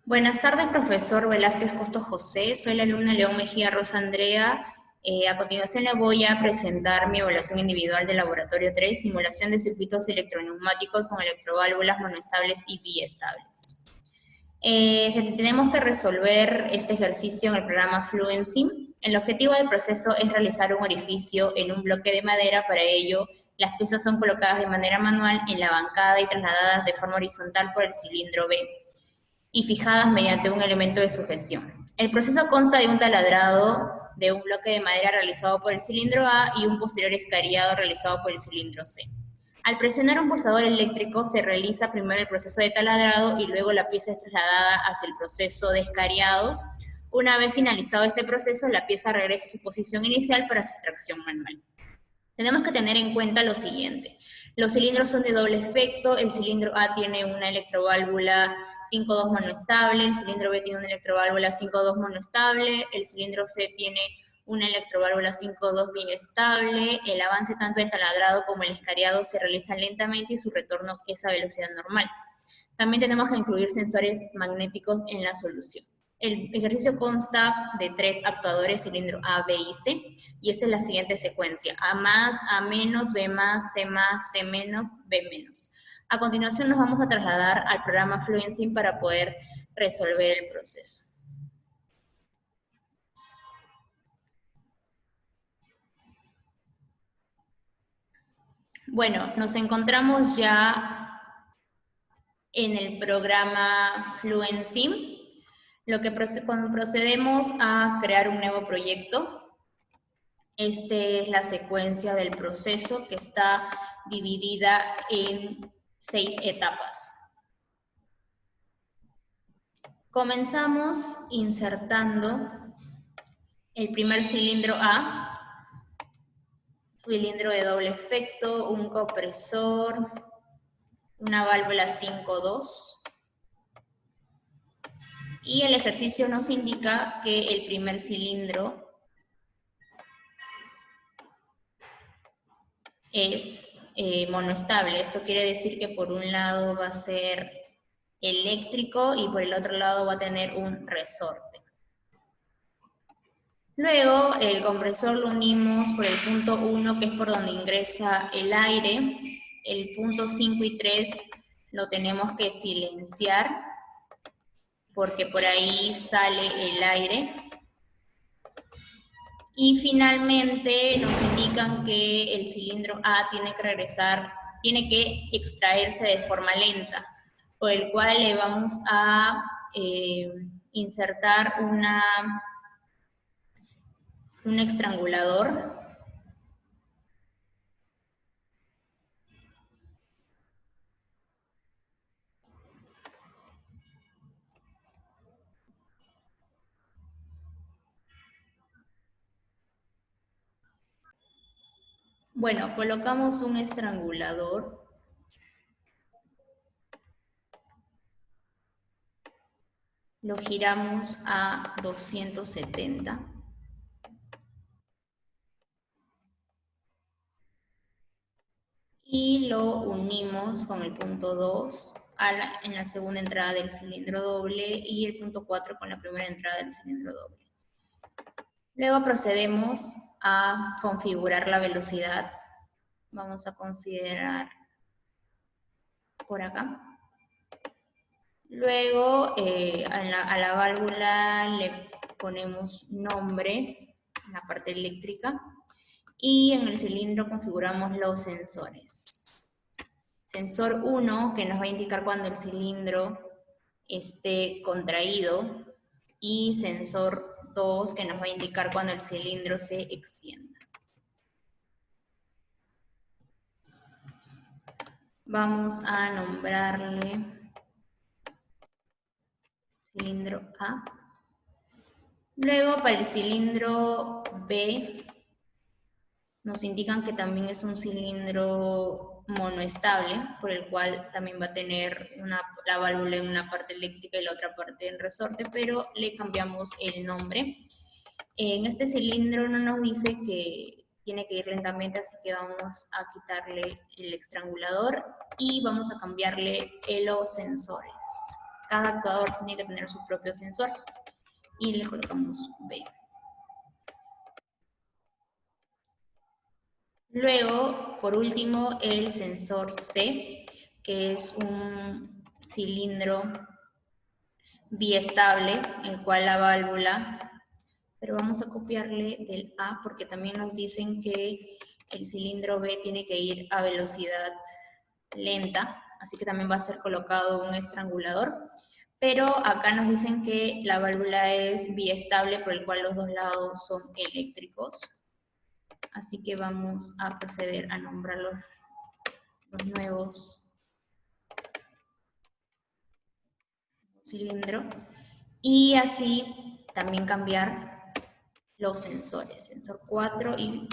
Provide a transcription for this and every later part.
Buenas tardes, profesor Velázquez Costo José. Soy la alumna León Mejía Rosa Andrea. A continuación le voy a presentar mi evaluación individual del laboratorio 3, simulación de circuitos electroneumáticos con electroválvulas monoestables y biestables. Tenemos que resolver este ejercicio en el programa Fluency. El objetivo del proceso es realizar un orificio en un bloque de madera. Para ello, las piezas son colocadas de manera manual en la bancada y trasladadas de forma horizontal por el cilindro B y fijadas mediante un elemento de sujeción. El proceso consta de un taladrado de un bloque de madera realizado por el cilindro A y un posterior escariado realizado por el cilindro C. Al presionar un pulsador eléctrico se realiza primero el proceso de taladrado y luego la pieza es trasladada hacia el proceso de escariado. Una vez finalizado este proceso, la pieza regresa a su posición inicial para su extracción manual. Tenemos que tener en cuenta lo siguiente. Los cilindros son de doble efecto. El cilindro A tiene una electroválvula 5,2 monoestable, el cilindro B tiene una electroválvula 5,2 monoestable, el cilindro C tiene una electroválvula 5,2 biestable. El avance tanto del taladrado como el escariado se realiza lentamente y su retorno es a velocidad normal. También tenemos que incluir sensores magnéticos en la solución. El ejercicio consta de 3 actuadores, cilindro A, B y C, y esa es la siguiente secuencia: A más, A menos, B más, C menos, B menos. A continuación nos vamos a trasladar al programa Fluency para poder resolver el proceso. Bueno, nos encontramos ya en el programa Fluency. Cuando procedemos a crear un nuevo proyecto, esta es la secuencia del proceso que está dividida en 6 etapas. Comenzamos insertando el primer cilindro A, cilindro de doble efecto, un compresor, una válvula 5,2. Y el ejercicio nos indica que el primer cilindro es monoestable. Esto quiere decir que por un lado va a ser eléctrico y por el otro lado va a tener un resorte. Luego el compresor lo unimos por el punto 1, que es por donde ingresa el aire. El punto 5 y 3 lo tenemos que silenciar porque por ahí sale el aire. Y finalmente nos indican que el cilindro A tiene que extraerse de forma lenta, por el cual le vamos a insertar un estrangulador. Bueno, colocamos un estrangulador. Lo giramos a 270. Y lo unimos con el punto 2 en la segunda entrada del cilindro doble y el punto 4 con la primera entrada del cilindro doble. Luego procedemos a configurar la velocidad. Vamos a considerar por acá. Luego a la válvula le ponemos nombre en la parte eléctrica y en el cilindro configuramos los sensores. Sensor 1, que nos va a indicar cuando el cilindro esté contraído, y sensor 2, que nos va a indicar cuando el cilindro se extienda. Vamos a nombrarle cilindro A. Luego para el cilindro B nos indican que también es un cilindro monoestable, por el cual también va a tener la válvula en una parte eléctrica y la otra parte en resorte, pero le cambiamos el nombre. En este cilindro no nos dice que tiene que ir lentamente, así que vamos a quitarle el estrangulador y vamos a cambiarle los sensores. Cada actuador tiene que tener su propio sensor. Y le colocamos B. Luego, por último, el sensor C, que es un cilindro biestable, el cual la válvula, pero vamos a copiarle del A porque también nos dicen que el cilindro B tiene que ir a velocidad lenta, así que también va a ser colocado un estrangulador. Pero acá nos dicen que la válvula es biestable, por el cual los dos lados son eléctricos. Así que vamos a proceder a nombrar los nuevos cilindros. Y así también cambiar los sensores, sensor 4 y,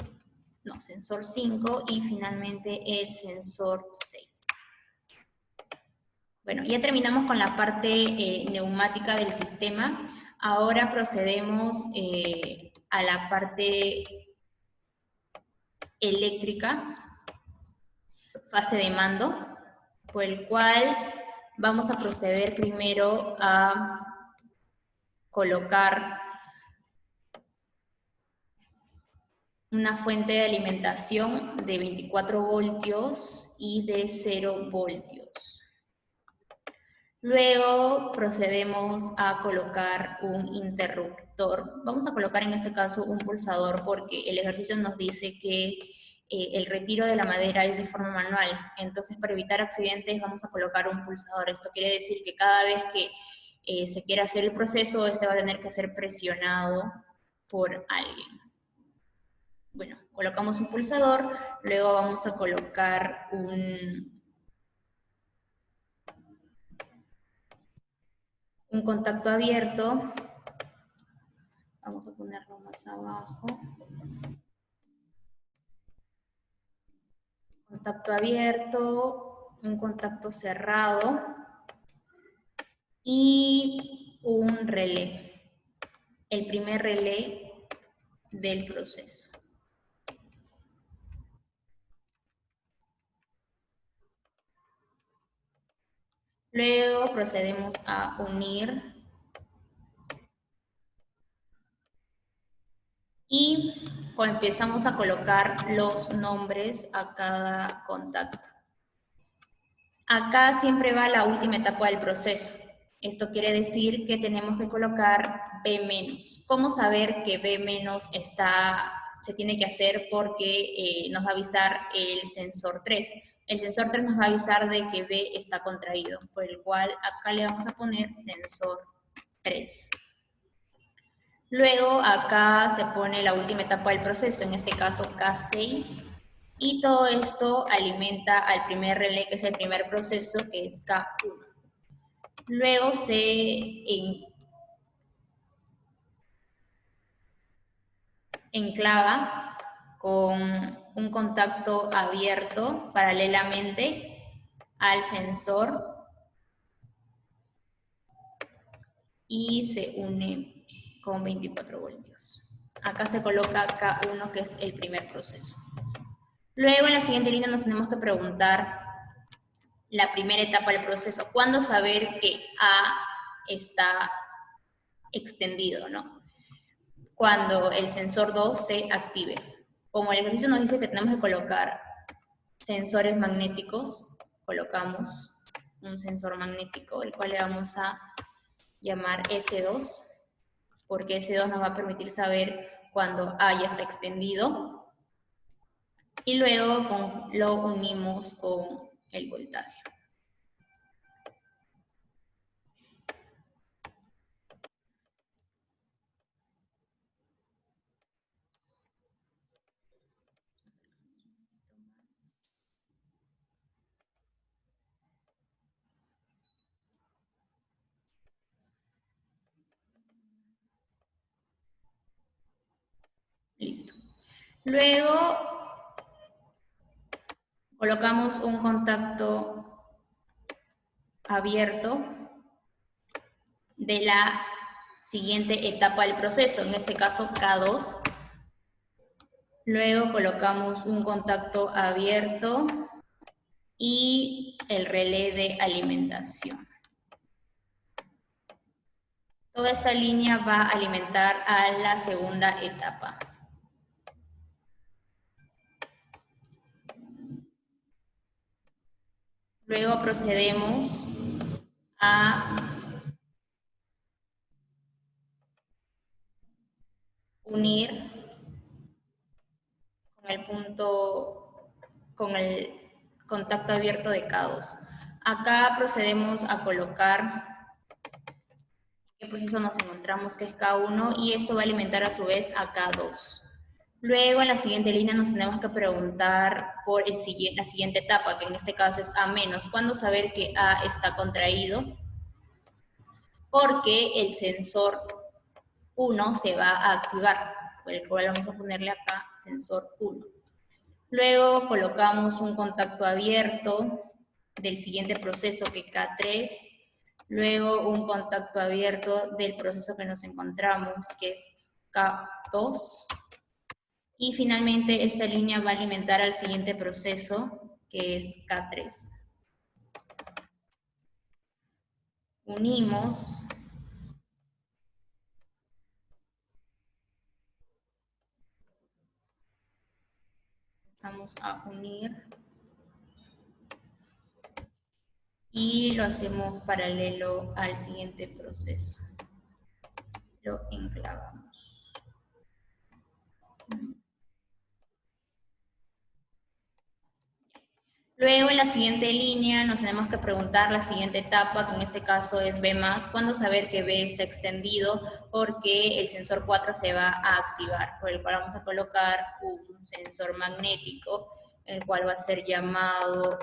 no, sensor 5 y finalmente el sensor 6. Bueno, ya terminamos con la parte neumática del sistema. Ahora procedemos a la parte eléctrica, fase de mando, por el cual vamos a proceder primero a colocar una fuente de alimentación de 24 voltios y de 0 voltios. Luego procedemos a colocar un interruptor. Vamos a colocar en este caso un pulsador porque el ejercicio nos dice que el retiro de la madera es de forma manual. Entonces, para evitar accidentes vamos a colocar un pulsador. Esto quiere decir que cada vez que se quiera hacer el proceso, este va a tener que ser presionado por alguien. Bueno, colocamos un pulsador, luego vamos a colocar un contacto abierto. Vamos a ponerlo más abajo. Contacto abierto, un contacto cerrado y un relé. El primer relé del proceso. Luego procedemos a unir y empezamos a colocar los nombres a cada contacto. Acá siempre va la última etapa del proceso. Esto quiere decir que tenemos que colocar B-. ¿Cómo saber que B- se tiene que hacer? Porque nos va a avisar el sensor 3. El sensor 3 nos va a avisar de que B está contraído, por el cual acá le vamos a poner sensor 3. Luego acá se pone la última etapa del proceso, en este caso K6, y todo esto alimenta al primer relé, que es el primer proceso, que es K1. Luego se enclava con un contacto abierto paralelamente al sensor y se une con 24 voltios. Acá se coloca K1, que es el primer proceso. Luego en la siguiente línea nos tenemos que preguntar la primera etapa del proceso. ¿Cuándo saber que A está extendido, no? Cuando el sensor 2 se active. Como el ejercicio nos dice que tenemos que colocar sensores magnéticos, colocamos un sensor magnético, el cual le vamos a llamar S2, porque S2 nos va a permitir saber cuando A ya está extendido, y luego lo unimos con el voltaje. Listo. Luego colocamos un contacto abierto de la siguiente etapa del proceso, en este caso K2. Luego colocamos un contacto abierto y el relé de alimentación. Toda esta línea va a alimentar a la segunda etapa. Luego procedemos a unir con el punto, con el contacto abierto de K2. Acá procedemos a colocar qué proceso nos encontramos, que es K1, y esto va a alimentar a su vez a K2. Luego, en la siguiente línea nos tenemos que preguntar por la siguiente etapa, que en este caso es A-. ¿Cuándo saber que A está contraído? Porque el sensor 1 se va a activar, por el cual vamos a ponerle acá sensor 1. Luego colocamos un contacto abierto del siguiente proceso, que es K3. Luego un contacto abierto del proceso que nos encontramos, que es K2. Y finalmente esta línea va a alimentar al siguiente proceso, que es K3. Unimos. Empezamos a unir. Y lo hacemos paralelo al siguiente proceso. Lo enclavamos. Luego en la siguiente línea nos tenemos que preguntar la siguiente etapa, que en este caso es B+, ¿cuándo saber que B está extendido? Porque el sensor 4 se va a activar, por el cual vamos a colocar un sensor magnético, el cual va a ser llamado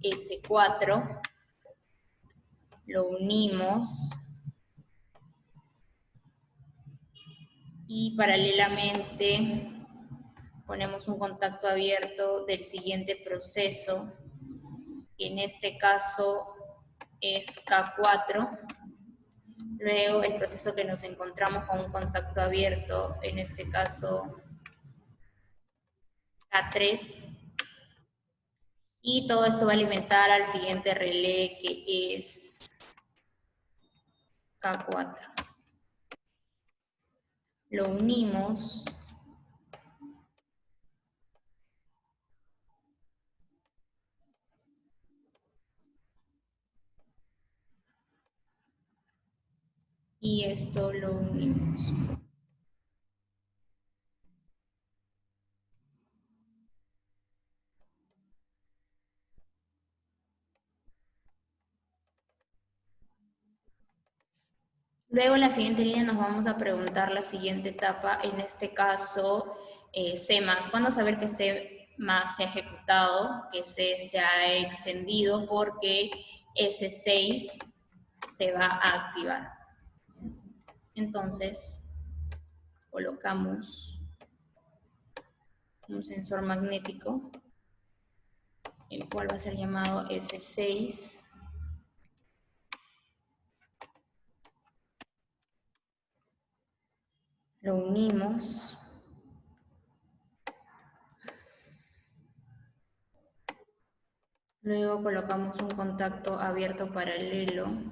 S4. Lo unimos. Y paralelamente ponemos un contacto abierto del siguiente proceso, que en este caso es K4. Luego el proceso que nos encontramos con un contacto abierto, en este caso K3. Y todo esto va a alimentar al siguiente relé, que es K4. Lo unimos. Y esto lo unimos. Luego en la siguiente línea nos vamos a preguntar la siguiente etapa, en este caso C+. ¿Cuándo saber que C+ se ha ejecutado, que C se ha extendido? Porque S6 se va a activar. Entonces colocamos un sensor magnético, el cual va a ser llamado S6. Lo unimos. Luego colocamos un contacto abierto paralelo.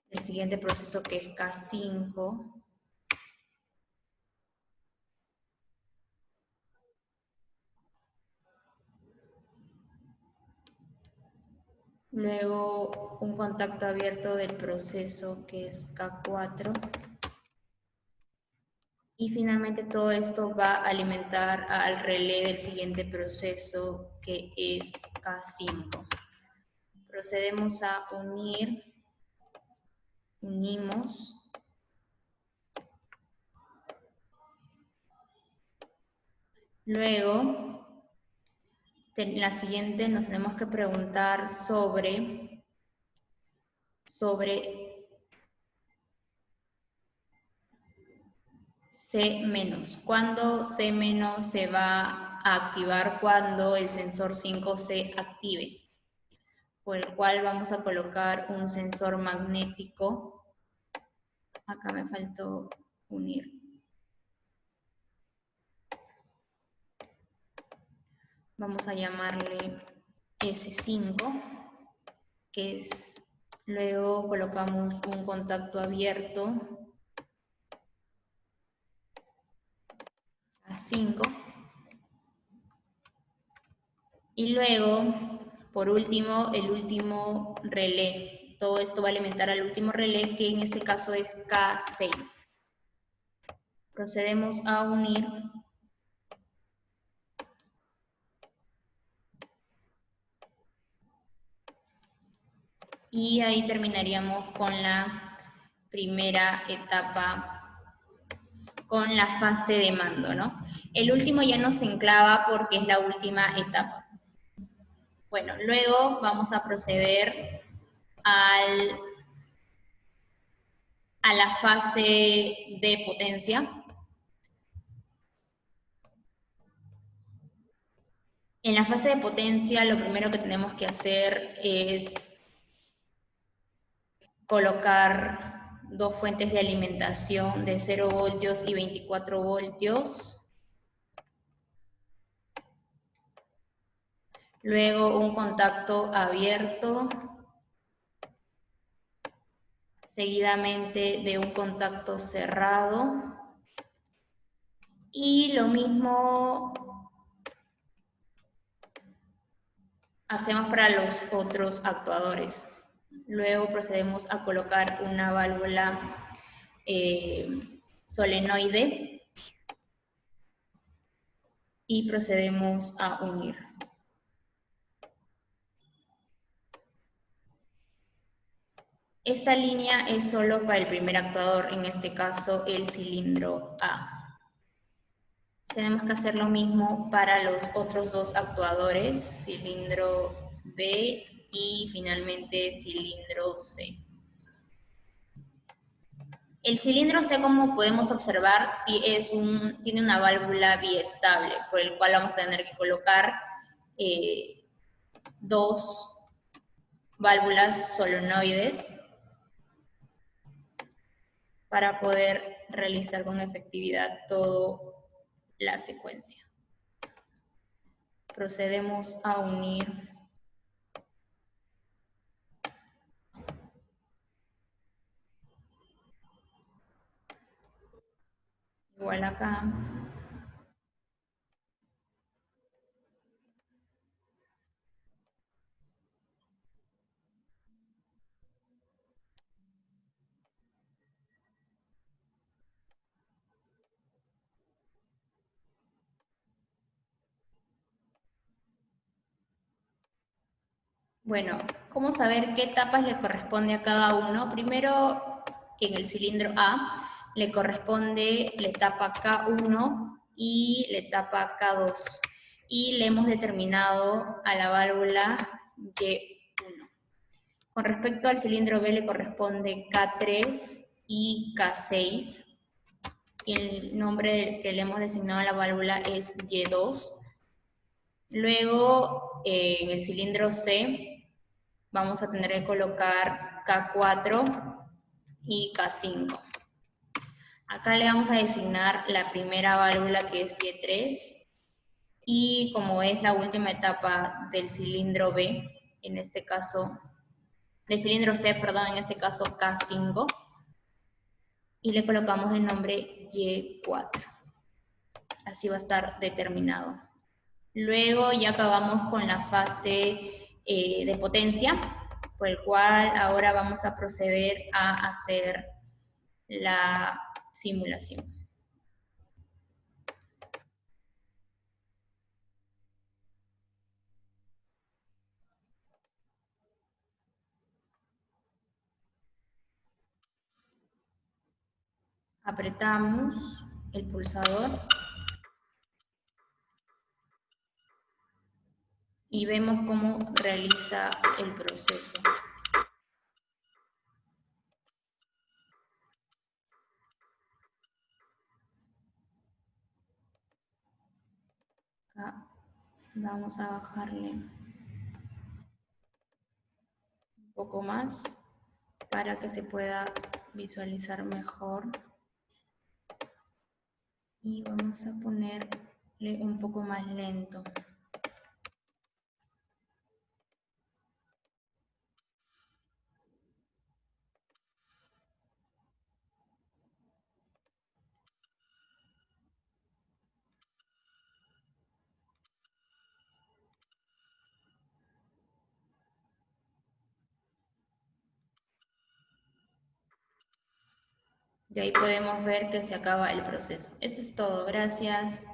El siguiente proceso, que es K5. Luego un contacto abierto del proceso, que es K4. Y finalmente todo esto va a alimentar al relé del siguiente proceso, que es K5. Procedemos a unir. Unimos. Luego, en la siguiente nos tenemos que preguntar sobre C-. ¿Cuándo C- se va a activar? Cuando el sensor 5 se active, por el cual vamos a colocar un sensor magnético. Acá me faltó unir. Vamos a llamarle S5, que es Luego colocamos un contacto abierto a 5. Y luego, por último, el último relé. Todo esto va a alimentar al último relé, que en este caso es K6. Procedemos a unir. Y ahí terminaríamos con la primera etapa, con la fase de mando, ¿no? El último ya no se enclava porque es la última etapa. Bueno, luego vamos a proceder a la fase de potencia. En la fase de potencia, lo primero que tenemos que hacer es colocar dos fuentes de alimentación de 0 voltios y 24 voltios. Luego un contacto abierto, seguidamente de un contacto cerrado. Y lo mismo hacemos para los otros actuadores. Luego procedemos a colocar una válvula solenoide y procedemos a unir. Esta línea es solo para el primer actuador, en este caso el cilindro A. Tenemos que hacer lo mismo para los otros dos actuadores, cilindro B y finalmente cilindro C. El cilindro C, como podemos observar, tiene una válvula biestable, por el cual vamos a tener que colocar dos válvulas solenoides para poder realizar con efectividad toda la secuencia. Procedemos a unir igual acá. Bueno, ¿cómo saber qué etapas le corresponde a cada uno? Primero, en el cilindro A le corresponde la etapa K1 y la etapa K2. Y le hemos determinado a la válvula Y1. Con respecto al cilindro B le corresponde K3 y K6. Y el nombre que le hemos designado a la válvula es Y2. Luego, en el cilindro C, vamos a tener que colocar K4 y K5. Acá le vamos a designar la primera válvula, que es Y3, y como es la última etapa del cilindro B, en este caso, del cilindro C, perdón, en este caso K5, y le colocamos el nombre Y4. Así va a estar determinado. Luego ya acabamos con la fase de potencia, por el cual ahora vamos a proceder a hacer la simulación. Apretamos el pulsador y vemos cómo realiza el proceso. Acá vamos a bajarle un poco más para que se pueda visualizar mejor. Y vamos a ponerle un poco más lento. Y ahí podemos ver que se acaba el proceso. Eso es todo, gracias.